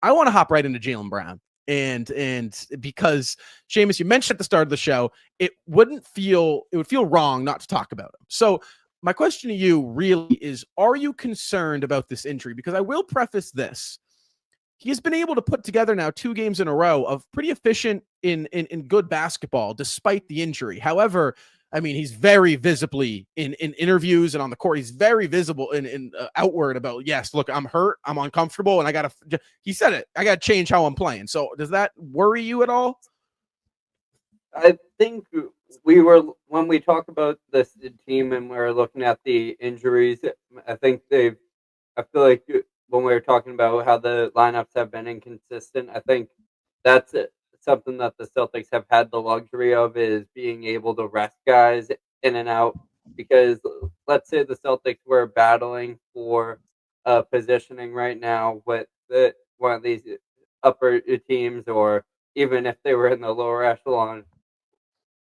I want to hop right into Jaylen Brown. And because Seamus, you mentioned at the start of the show, it would feel wrong not to talk about him. So my question to you really is, are you concerned about this injury? Because I will preface this. He's been able to put together now 2 games in a row of pretty efficient in good basketball despite the injury. However, I mean, he's very visibly in interviews and on the court. He's very visible in outward about, yes, look, I'm hurt, I'm uncomfortable, and he said it, I got to change how I'm playing. So does that worry you at all? I think when we talk about this team and we're looking at the injuries, I feel like when we were talking about how the lineups have been inconsistent, I think that's something that the Celtics have had the luxury of, is being able to rest guys in and out. Because let's say the Celtics were battling for positioning right now with one of these upper teams, or even if they were in the lower echelon,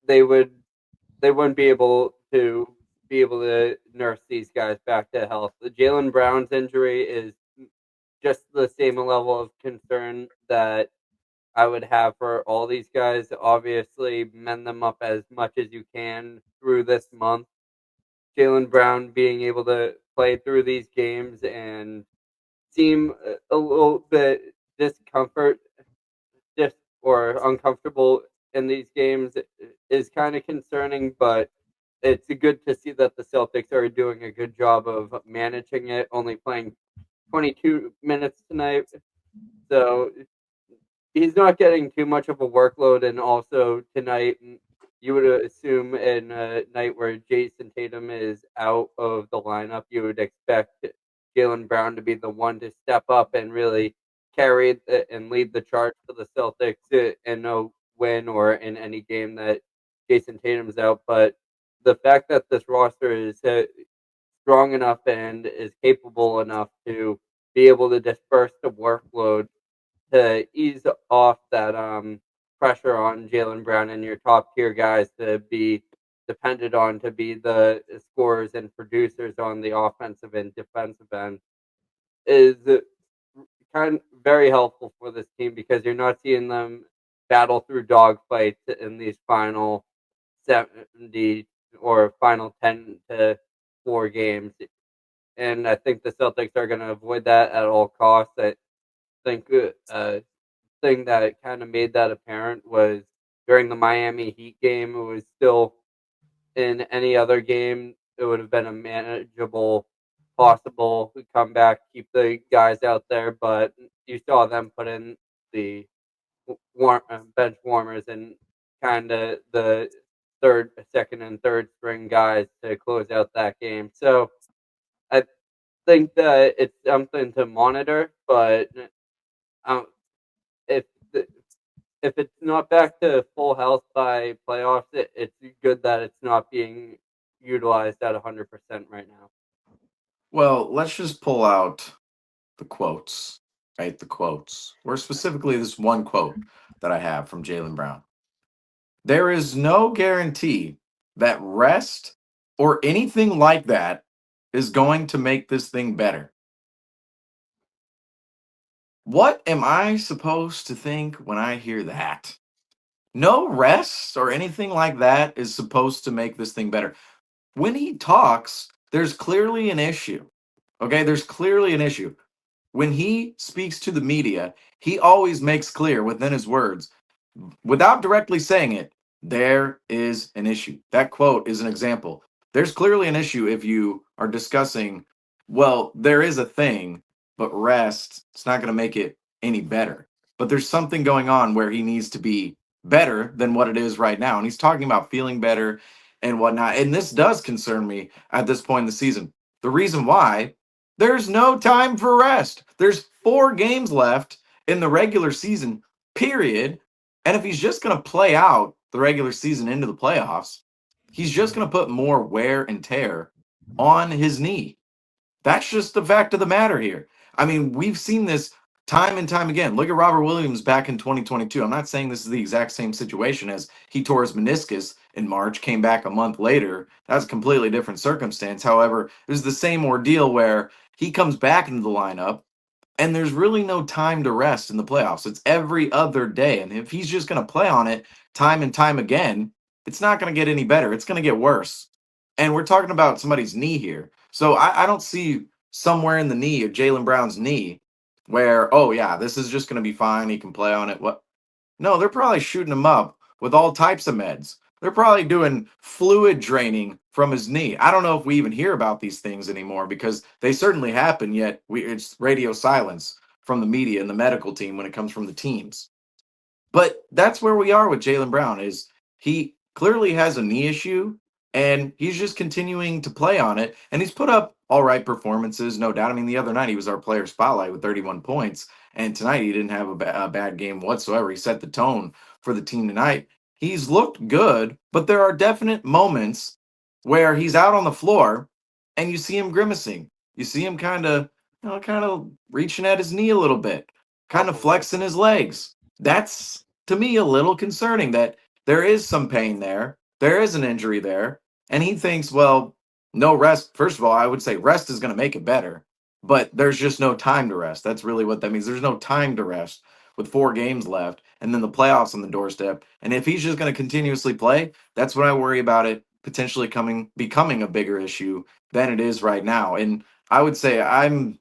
they wouldn't be able to nurse these guys back to health. The Jaylen Brown's injury is just the same level of concern that I would have for all these guys. Obviously, mend them up as much as you can through this month. Jaylen Brown being able to play through these games and seem a little bit uncomfortable in these games is kind of concerning, but it's good to see that the Celtics are doing a good job of managing it, only playing 22 minutes tonight. So he's not getting too much of a workload. And also tonight, you would assume in a night where Jason Tatum is out of the lineup, you would expect Jaylen Brown to be the one to step up and really carry and lead the charge for the Celtics in a win or in any game that Jason Tatum's out. But the fact that this roster is strong enough and is capable enough to be able to disperse the workload to ease off that pressure on Jaylen Brown and your top tier guys to be depended on to be the scorers and producers on the offensive and defensive end is kind of very helpful for this team, because you're not seeing them battle through dogfights in these final 70 or final 10 to 4 games. And I think the Celtics are going to avoid that at all costs. I think thing that kind of made that apparent was during the Miami Heat game. It was still, in any other game, it would have been a manageable, possible comeback, keep the guys out there, but you saw them put in the bench warmers and kind of the second and third string guys to close out that game. So I think that it's something to monitor, but if if it's not back to full health by playoffs, it's good that it's not being utilized at 100% right now. Well, let's just pull out the quotes, right? The quotes, or specifically this one quote that I have from Jaylen Brown. There is no guarantee that rest or anything like that is going to make this thing better. What am I supposed to think when I hear that? No rest or anything like that is supposed to make this thing better. When he talks, there's clearly an issue. Okay, there's clearly an issue. When he speaks to the media, he always makes clear within his words, without directly saying it, there is an issue. That quote is an example. There's clearly an issue if you are discussing, well, there is a thing, but rest, it's not going to make it any better. But there's something going on where he needs to be better than what it is right now. And he's talking about feeling better and whatnot. And this does concern me at this point in the season. The reason why, there's no time for rest. There's 4 games left in the regular season, period. And if he's just going to play out the regular season into the playoffs, he's just going to put more wear and tear on his knee. That's just the fact of the matter here. I mean, we've seen this time and time again. Look at Robert Williams back in 2022. I'm not saying this is the exact same situation as he tore his meniscus in March, came back a month later. That's a completely different circumstance. However, it was the same ordeal where he comes back into the lineup And there's really no time to rest in the playoffs. It's every other day. And if he's just going to play on it time and time again, it's not going to get any better. It's going to get worse. And we're talking about somebody's knee here. So I don't see somewhere in the knee of Jaylen Brown's knee where, oh, yeah, this is just going to be fine. He can play on it. What? No, they're probably shooting him up with all types of meds. They're probably doing fluid draining from his knee. I don't know if we even hear about these things anymore because they certainly happen, yet it's radio silence from the media and the medical team when it comes from the teams. But that's where we are with Jaylen Brown is he clearly has a knee issue and he's just continuing to play on it. And he's put up all right performances, no doubt. I mean, the other night he was our player spotlight with 31 points. And tonight he didn't have a bad game whatsoever. He set the tone for the team tonight. He's looked good, but there are definite moments where he's out on the floor and you see him grimacing. You see him kind of reaching at his knee a little bit, kind of flexing his legs. That's to me a little concerning that there is some pain there. There is an injury there. And he thinks, well, no rest. First of all, I would say rest is going to make it better, but there's just no time to rest. That's really what that means. There's no time to rest with 4 games left and then the playoffs on the doorstep. And if he's just going to continuously play, that's when I worry about it potentially becoming a bigger issue than it is right now. And I would say I'm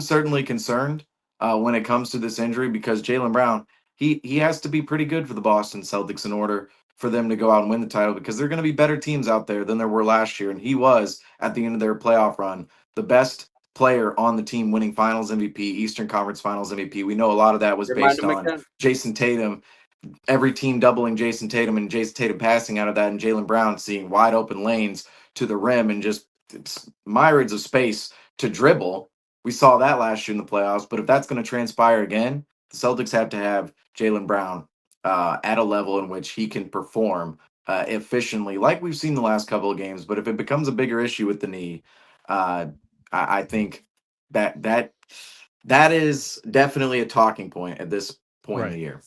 certainly concerned when it comes to this injury because Jaylen Brown, he has to be pretty good for the Boston Celtics in order for them to go out and win the title because there are going to be better teams out there than there were last year. And he was, at the end of their playoff run, the best player on the team, winning Finals MVP, Eastern Conference Finals MVP. We know a lot of that was based on Jason Tatum, every team doubling Jason Tatum and Jason Tatum passing out of that, and Jaylen Brown seeing wide open lanes to the rim and just myriads of space to dribble. We saw that last year in the playoffs, but if that's going to transpire again, the Celtics have to have Jaylen Brown at a level in which he can perform efficiently, like we've seen the last couple of games. But if it becomes a bigger issue with the knee, I think that is definitely a talking point at this point in the year.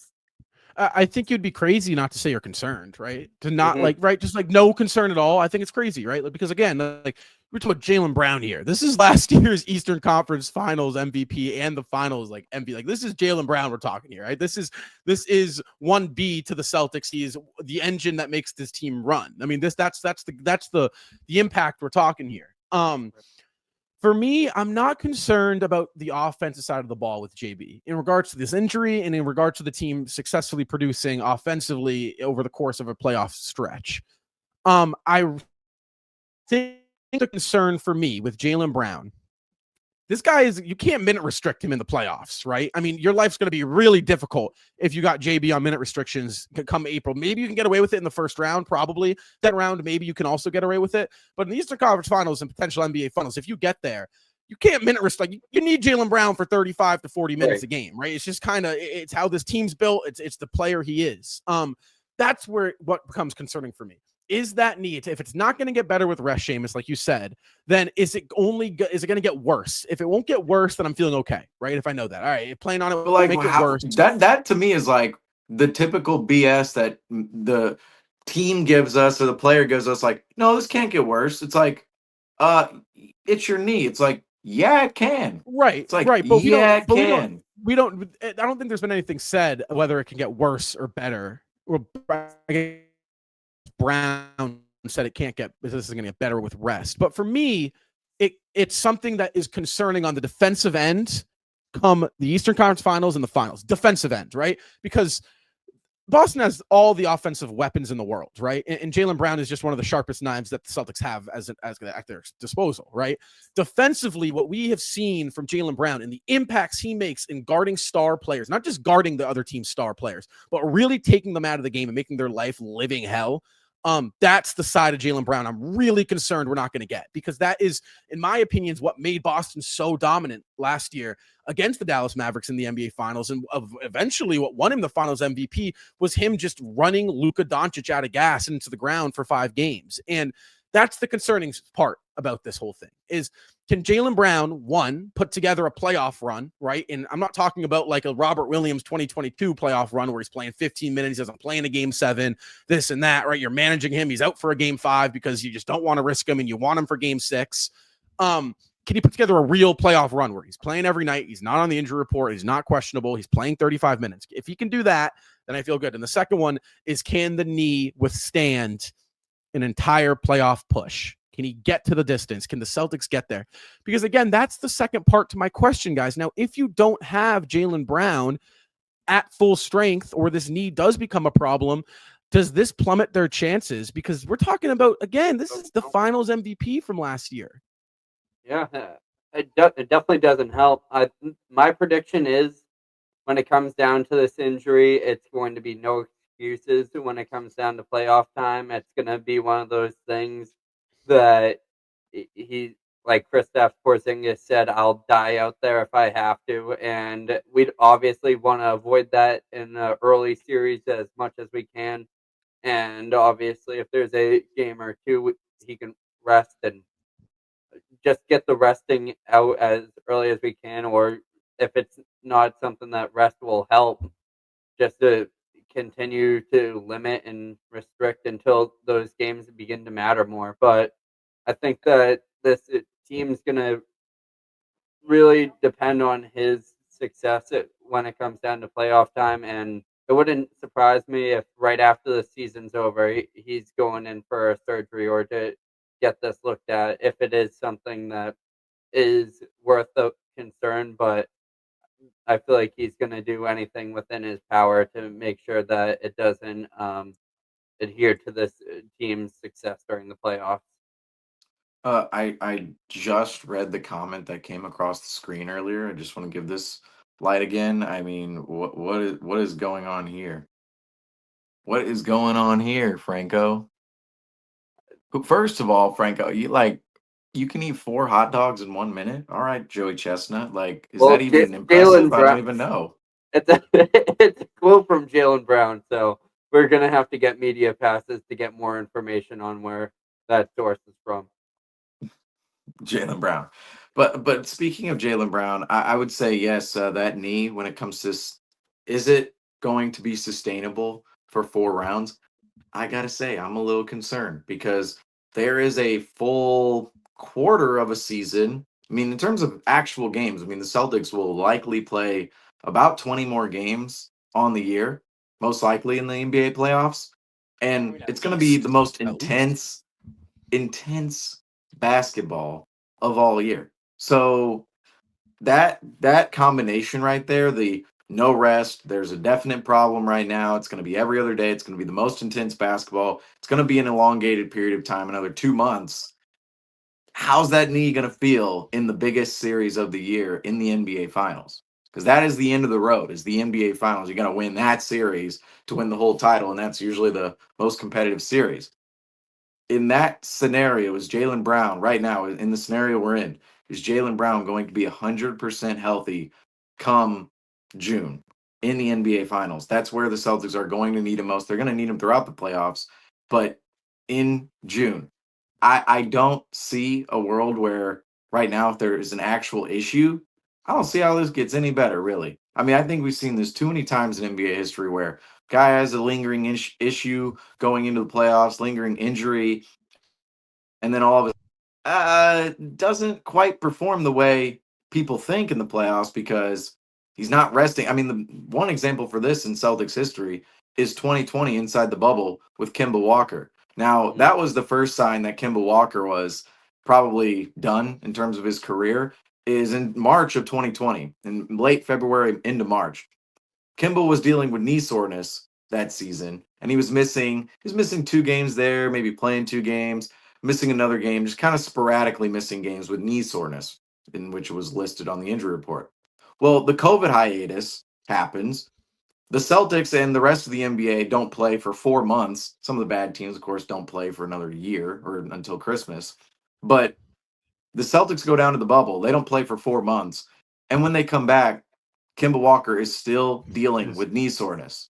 I think you'd be crazy not to say you're concerned, right? To not just like no concern at all. I think it's crazy, right? Like, because again, like we're talking about Jaylen Brown here. This is last year's Eastern Conference Finals MVP and the Finals like MVP. Like this is Jaylen Brown we're talking here, right? This is 1B to the Celtics. He is the engine that makes this team run. I mean, that's the impact we're talking here. For me, I'm not concerned about the offensive side of the ball with JB in regards to this injury and in regards to the team successfully producing offensively over the course of a playoff stretch. I think the concern for me with Jaylen Brown, this guy you can't minute restrict him in the playoffs, right? I mean, your life's going to be really difficult if you got JB on minute restrictions come April. Maybe you can get away with it in the first round, probably. That round, maybe you can also get away with it. But in the Eastern Conference Finals and potential NBA Finals, if you get there, you can't minute restrict. You need Jaylen Brown for 35 to 40 minutes a game, right? It's just kind of, it's how this team's built. It's the player he is. That's what becomes concerning for me. Is that need? If it's not going to get better with rest, Seamus, like you said, then is it going to get worse? If it won't get worse, then I'm feeling okay, right? If I know that, all right, playing on it will make it worse. That to me is like the typical BS that the team gives us or the player gives us. Like, no, this can't get worse. It's like, it's your knee. It's like, yeah, it can. Right. It's like, right. But it can. We don't. I don't think there's been anything said whether it can get worse or better. Or Brown said it can't get, this is going to get better with rest. But for me, it's something that is concerning on the defensive end come the Eastern Conference Finals and the Finals. Defensive end, right? Because Boston has all the offensive weapons in the world, right? And Jaylen Brown is just one of the sharpest knives that the Celtics have at their disposal, right? Defensively, what we have seen from Jaylen Brown and the impacts he makes in guarding star players, not just guarding the other team's star players, but really taking them out of the game and making their life living hell. That's the side of Jaylen Brown I'm really concerned we're not going to get, because that is, in my opinion, what made Boston so dominant last year against the Dallas Mavericks in the NBA Finals, and eventually what won him the Finals MVP was him just running Luka Doncic out of gas into the ground for 5 games. And that's the concerning part about this whole thing is, can Jaylen Brown, one, put together a playoff run, right? And I'm not talking about like a Robert Williams 2022 playoff run where he's playing 15 minutes, he doesn't play in a game 7, this and that, right? You're managing him. He's out for a game 5 because you just don't want to risk him and you want him for game 6. can he put together a real playoff run where he's playing every night? He's not on the injury report. He's not questionable. He's playing 35 minutes. If he can do that, then I feel good. And the second one is, can the knee withstand an entire playoff push? Can he get to the distance? Can the Celtics get there? Because again, that's the second part to my question, guys. Now, if you don't have Jaylen Brown at full strength, or this knee does become a problem, does this plummet their chances? Because we're talking about, again, this is the finals MVP from last year. Yeah, it definitely doesn't help. My prediction is, when it comes down to this injury, it's going to be no excuses. When it comes down to playoff time, it's going to be one of those things that he, like Kristaps Porzingis said, I'll die out there if I have to. And we'd obviously want to avoid that in the early series as much as we can. And obviously, if there's a game or two, he can rest and just get the resting out as early as we can, or if it's not something that rest will help, just to continue to limit and restrict until those games begin to matter more. But I think that this team's going to really depend on his success when it comes down to playoff time, and it wouldn't surprise me if right after the season's over, he's going in for a surgery or to get this looked at if it is something that is worth the concern. But I feel like he's going to do anything within his power to make sure that it doesn't adhere to this team's success during the playoffs. I just read the comment that came across the screen earlier. I just want to give this light again. I mean, what is going on here? What is going on here, Franco? First of all, Franco, you can eat 4 hot dogs in 1 minute. All right, Joey Chestnut. Like, is that even impressive? Jaylen I don't even know. It's a quote from Jaylen Brown, so we're gonna have to get media passes to get more information on where that source is from. Jaylen Brown. But speaking of Jaylen Brown, I would say yes, that knee, when it comes to is it going to be sustainable for 4 rounds? I gotta say, I'm a little concerned because there is a full quarter of a season. I mean, in terms of actual games, I mean, the Celtics will likely play about 20 more games on the year, most likely in the NBA playoffs. And it's going to be the most intense basketball of all year. So that combination right there, the no rest, there's a definite problem right now. It's going to be every other day. It's going to be the most intense basketball. It's going to be an elongated period of time, another 2 months. How's that knee going to feel in the biggest series of the year in the NBA Finals? Because that is the end of the road, is the NBA Finals. You got to win that series to win the whole title, and that's usually the most competitive series. In that scenario, is Jaylen Brown right now, in the scenario we're in, is Jaylen Brown going to be 100% healthy come June in the NBA Finals? That's where the Celtics are going to need him most. They're going to need him throughout the playoffs, but in June, I don't see a world where right now, if there is an actual issue, I don't see how this gets any better, really. I mean, I think we've seen this too many times in NBA history where guy has a lingering issue going into the playoffs, lingering injury, and then all of it doesn't quite perform the way people think in the playoffs because he's not resting. I mean, the one example for this in Celtics history is 2020 inside the bubble with Kemba Walker. Now, that was the first sign that Kemba Walker was probably done in terms of his career, is in March of 2020, in late February into March. Kemba was dealing with knee soreness that season, and he was missing 2 games there, maybe playing 2 games, missing another game, just kind of sporadically missing games with knee soreness, in which it was listed on the injury report. Well, the COVID hiatus happens. The Celtics and the rest of the NBA don't play for 4 months. Some of the bad teams, of course, don't play for another year or until Christmas. But the Celtics go down to the bubble. They don't play for 4 months. And when they come back, Kemba Walker is still dealing with knee soreness.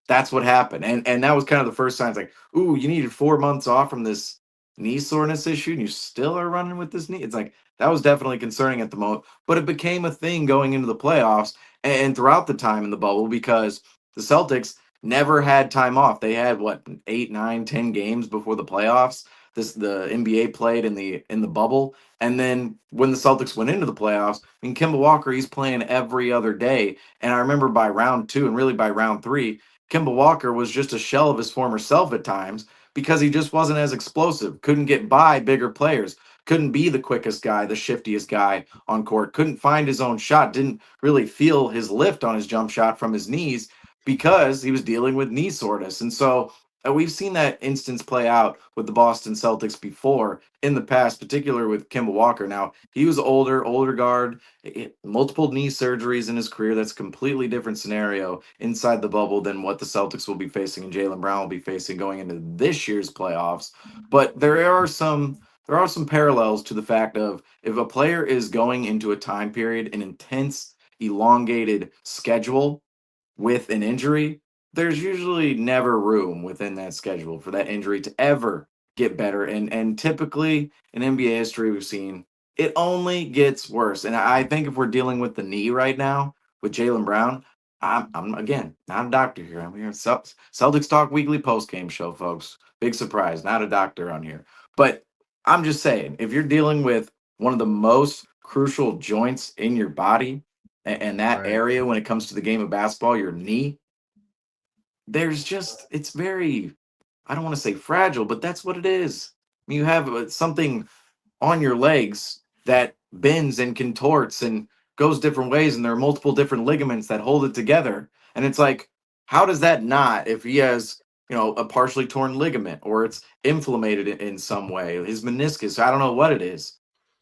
That's what happened. And that was kind of the first signs like, ooh, you needed 4 months off from this knee soreness issue and you still are running with this knee. It's like, that was definitely concerning at the moment, but it became a thing going into the playoffs and throughout the time in the bubble because the Celtics never had time off. They had 8, 9, 10 games before the playoffs. the NBA played in the bubble. And then when the Celtics went into the playoffs, I mean, Kemba Walker, he's playing every other day. And I remember by round 2 and really by round 3, Kemba Walker was just a shell of his former self at times because he just wasn't as explosive, couldn't get by bigger players, couldn't be the quickest guy, the shiftiest guy on court, couldn't find his own shot, didn't really feel his lift on his jump shot from his knees because he was dealing with knee soreness. And so we've seen that instance play out with the Boston Celtics before in the past, particularly with Kemba Walker. Now, he was older guard, multiple knee surgeries in his career. That's a completely different scenario inside the bubble than what the Celtics will be facing and Jaylen Brown will be facing going into this year's playoffs. But there are some parallels to the fact of if a player is going into a time period, an intense, elongated schedule with an injury, there's usually never room within that schedule for that injury to ever get better. And typically in NBA history, we've seen it only gets worse. And I think if we're dealing with the knee right now with Jaylen Brown, I'm again not a doctor here. I'm here Celtics Talk Weekly post game show, folks. Big surprise, not a doctor on here. But I'm just saying, if you're dealing with one of the most crucial joints in your body and that Right. area when it comes to the game of basketball, your knee, it's very, I don't want to say fragile, but that's what it is. I mean, you have something on your legs that bends and contorts and goes different ways, and there are multiple different ligaments that hold it together. And it's like, how does that not, if he has, a partially torn ligament or it's inflamed in some way, his meniscus, I don't know what it is.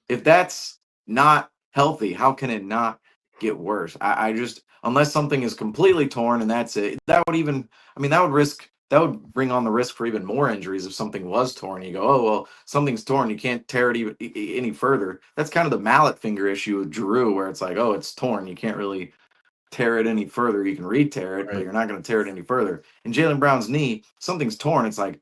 If that's not healthy, how can it not get worse? I just, unless something is completely torn and that's it, that would even, I mean, that would bring on the risk for even more injuries if something was torn. You go, oh, well, something's torn. You can't tear it even any further. That's kind of the mallet finger issue with Drew, where it's like, oh, it's torn. You can't really tear it any further. You can re-tear it, but Right. you're not going to tear it any further. In Jaylen Brown's knee, something's torn. It's like,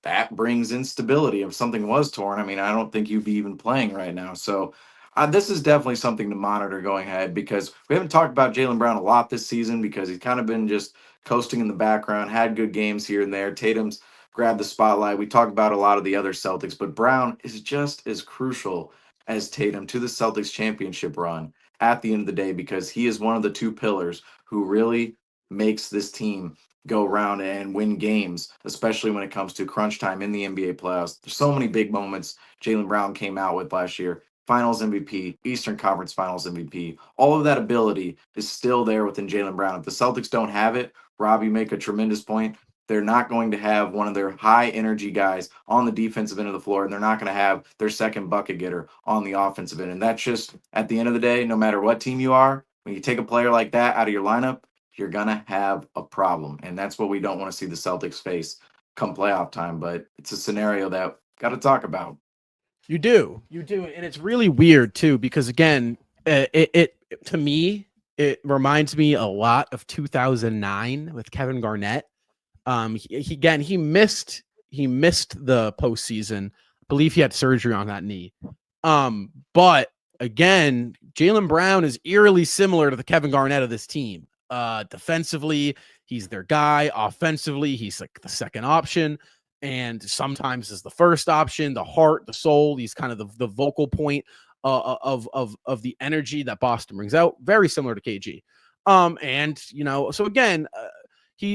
that brings instability. If something was torn, I mean, I don't think you'd be even playing right now. So this is definitely something to monitor going ahead because we haven't talked about Jaylen Brown a lot this season because he's kind of been just coasting in the background, had good games here and there. Tatum's grabbed the spotlight. We talked about a lot of the other Celtics, but Brown is just as crucial as Tatum to the Celtics championship run at the end of the day because he is one of the two pillars who really makes this team go around and win games, especially when it comes to crunch time in the NBA playoffs. There's so many big moments Jaylen Brown came out with last year. Finals MVP, Eastern Conference Finals MVP. All of that ability is still there within Jaylen Brown. If the Celtics don't have it, Rob, you make a tremendous point. They're not going to have one of their high energy guys on the defensive end of the floor, and they're not going to have their second bucket getter on the offensive end. And that's just, at the end of the day, no matter what team you are, when you take a player like that out of your lineup, you're going to have a problem. And that's what we don't want to see the Celtics face come playoff time. But it's a scenario that got to talk about. You do. And it's really weird too, because again, it to me, it reminds me a lot of 2009 with Kevin Garnett. He missed the postseason. I believe he had surgery on that knee. But again, Jaylen Brown is eerily similar to the Kevin Garnett of this team. Defensively, he's their guy. Offensively, he's like the second option, and sometimes is the first option, the heart, the soul. He's kind of the vocal point of the energy that Boston brings out. Very similar to KG. And so again,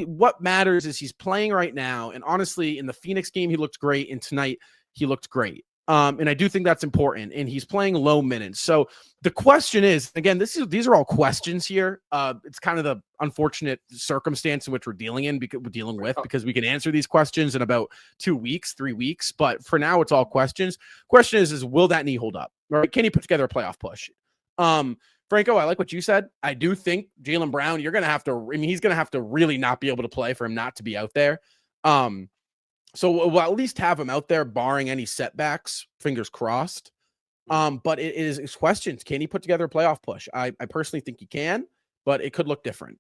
what matters is he's playing right now. And honestly, in the Phoenix game, he looked great. And tonight, he looked great. And I do think that's important. And he's playing low minutes. So the question is, again, these are all questions here. It's kind of the unfortunate circumstance in which we're dealing with because we can answer these questions in about 2 weeks, 3 weeks. But for now, it's all questions. Question is will that knee hold up? Right? Can he put together a playoff push? Franco, I like what you said. I do think Jaylen Brown, he's going to have to really not be able to play for him not to be out there. So we'll at least have him out there barring any setbacks, fingers crossed. But it is questions. Can he put together a playoff push? I personally think he can, but it could look different.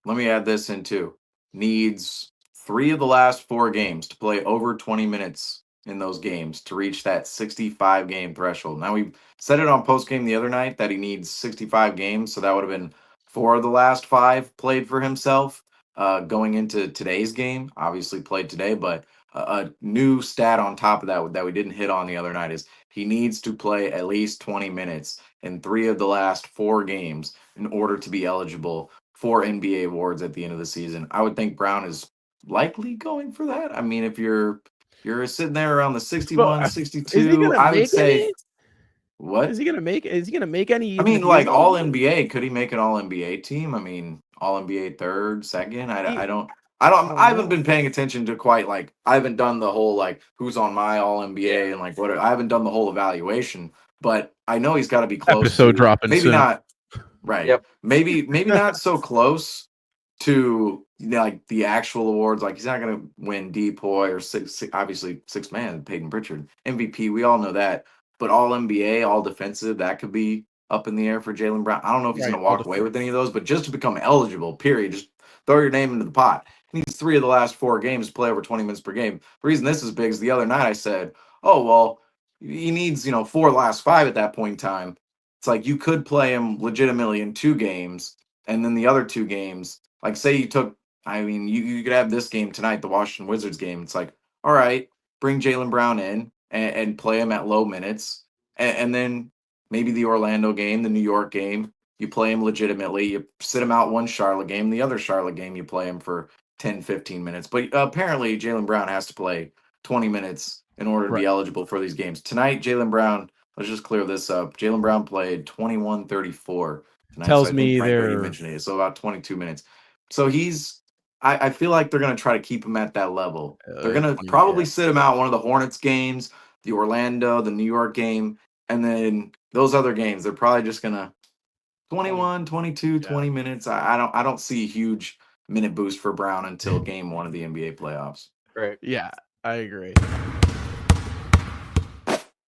Let me add this in too. Needs 3 of the last 4 games to play over 20 minutes in those games to reach that 65 game threshold. Now we said it on postgame the other night that he needs 65 games, so that would have been 4 of the last 5 played for himself. Going into today's game, obviously played today, but a new stat on top of that we didn't hit on the other night is he needs to play at least 20 minutes in 3 of the last 4 games in order to be eligible for NBA awards at the end of the season. I would think Brown is likely going for that. I mean, if you're sitting there around the 61, But is he 62, gonna I would make say any? what? Is he gonna make? Is he gonna make any? I Even mean, if he is like all eligible? NBA, could he make an all NBA team? I mean, all NBA third, second. He- I I don't haven't know. been paying attention to quite like I haven't done the whole like who's on my all NBA Yeah. and like what I haven't done the whole evaluation, but I know he's got to be close Episode to dropping maybe soon. not right, Yep. maybe not so close to like the actual awards. Like he's not gonna win Depoy or obviously 6 man Peyton Pritchard MVP. We all know that, but all NBA, all defensive, that could be up in the air for Jaylen Brown. I don't know if he's Right, going to all walk away with any of those, but just to become eligible, period, just throw your name into the pot. He needs 3 of the last 4 games to play over 20 minutes per game. The reason this is big is the other night I said, oh, well, he needs, 4 of the last 5 at that point in time. It's like you could play him legitimately in 2 games, and then the other 2 games, like say you took, I mean, you could have this game tonight, the Washington Wizards game. It's like, all right, bring Jaylen Brown in and play him at low minutes, and then maybe the Orlando game, the New York game, you play him legitimately. You sit him out one Charlotte game, the other Charlotte game, you play him for 10, 15 minutes. But apparently, Jaylen Brown has to play 20 minutes in order to Right. be eligible for these games. Tonight, Jaylen Brown, let's just clear this up. Jaylen Brown played 21-34 tonight. Tells So I think, me Franco, you they're mentioned it. So about 22 minutes. So I feel like they're going to try to keep him at that level. They're going to 20, probably yeah. sit him out one of the Hornets games, the Orlando, the New York game, and then those other games, they're probably just going to 21, 22, 20 minutes. I don't see a huge minute boost for Brown until game 1 of the NBA playoffs. Right. Yeah, I agree.